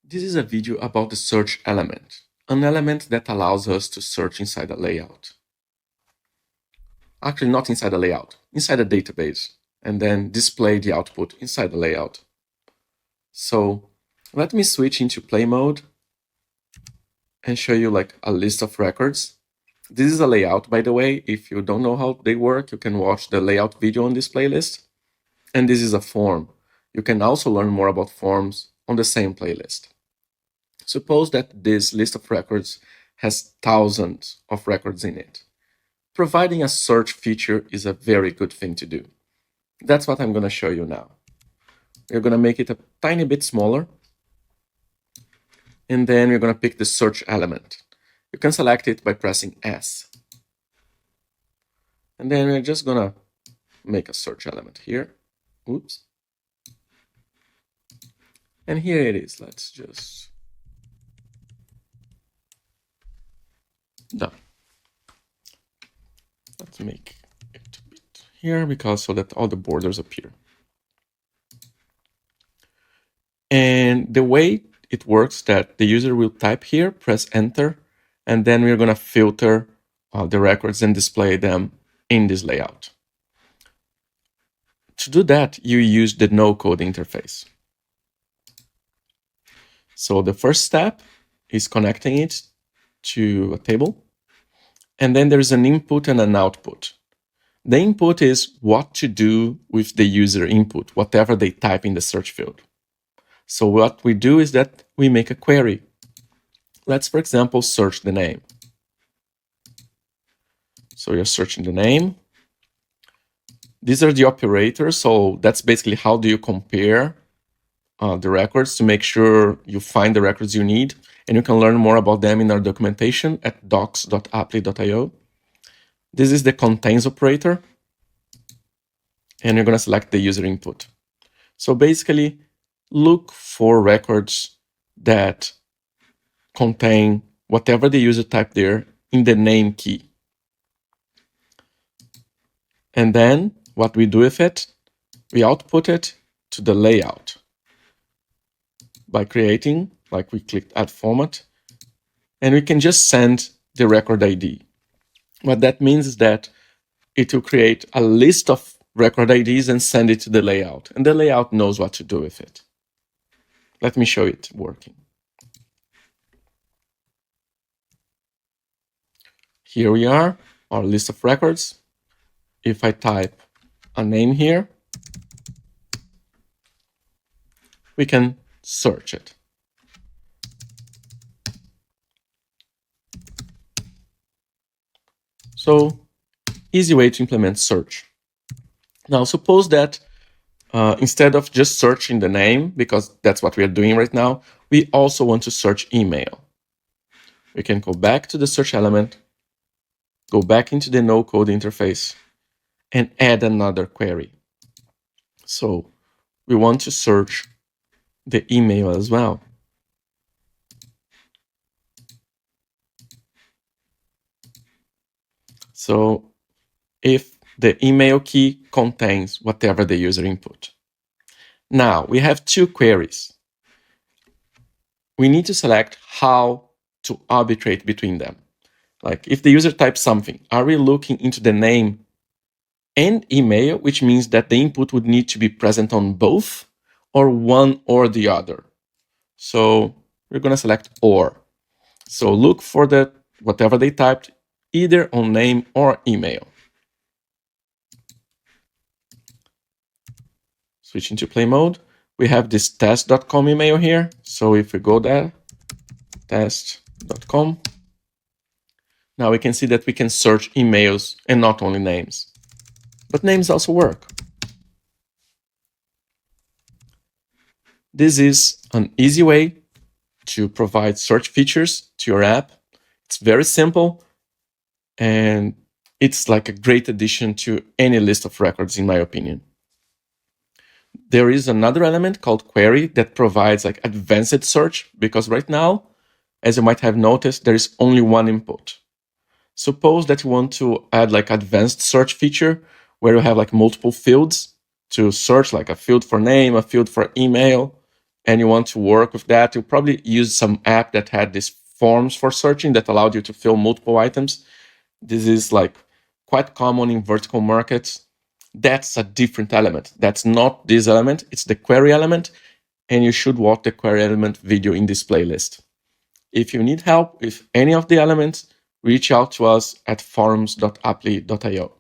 This is a video about the search element, an element that allows us to search inside a layout. Actually, not inside a layout, inside a database, and then display the output inside the layout. So let me switch into play mode and show you like a list of records. This is a layout, by the way. If you don't know how they work, you can watch the layout video on this playlist. And this is a form. You can also learn more about forms on the same playlist. Suppose that this list of records has thousands of records in it. Providing a search feature is a very good thing to do. That's what I'm going to show you now. We're going to make it a tiny bit smaller. And then we're going to pick the search element. You can select it by pressing S. And then we're just going to make a search element here. Oops. And here it is. Let's just... Done. Let's make it a bit here because so that all the borders appear. And the way it works that the user will type here, press enter, and then we're going to filter the records and display them in this layout. To do that, you use the no-code interface. So the first step is connecting it to a table. And then there's an input and an output. The input is what to do with the user input, whatever they type in the search field. So what we do is that we make a query. Let's, for example, search the name. So you're searching the name. These are the operators. So that's basically how do you compare the records to make sure you find the records you need. And you can learn more about them in our documentation at docs.apply.io. This is the contains operator. And you're going to select the user input. So basically, look for records that contain whatever the user typed there in the name key. And then what we do with it, we output it to the layout by creating, like we clicked add format, and we can just send the record ID. What that means is that it will create a list of record IDs and send it to the layout, and the layout knows what to do with it. Let me show it working. Here we are, our list of records. If I type a name here, we can search it. So, easy way to implement search. Now, suppose that instead of just searching the name, because that's what we are doing right now, we also want to search email. We can go back to the search element, go back into the no-code interface, and add another query. So we want to search the email as well. So if the email key contains whatever the user input. Now we have two queries. We need to select how to arbitrate between them. Like if the user types something, are we looking into the name and email, which means that the input would need to be present on both, or one or the other? So we're going to select or. So look for the whatever they typed, either on name or email. Switching to play mode, we have this test.com email here. So if we go there, test.com, now we can see that we can search emails and not only names. But names also work. This is an easy way to provide search features to your app. It's very simple, and it's like a great addition to any list of records, in my opinion. There is another element called query that provides like advanced search, because right now, as you might have noticed, there is only one input. Suppose that you want to add like advanced search feature where you have like multiple fields to search, like a field for name, a field for email, and you want to work with that, you probably use some app that had these forms for searching that allowed you to fill multiple items. This is like quite common in vertical markets. That's a different element. That's not this element, it's the query element, and you should watch the query element video in this playlist. If you need help with any of the elements, reach out to us at forums.apply.io.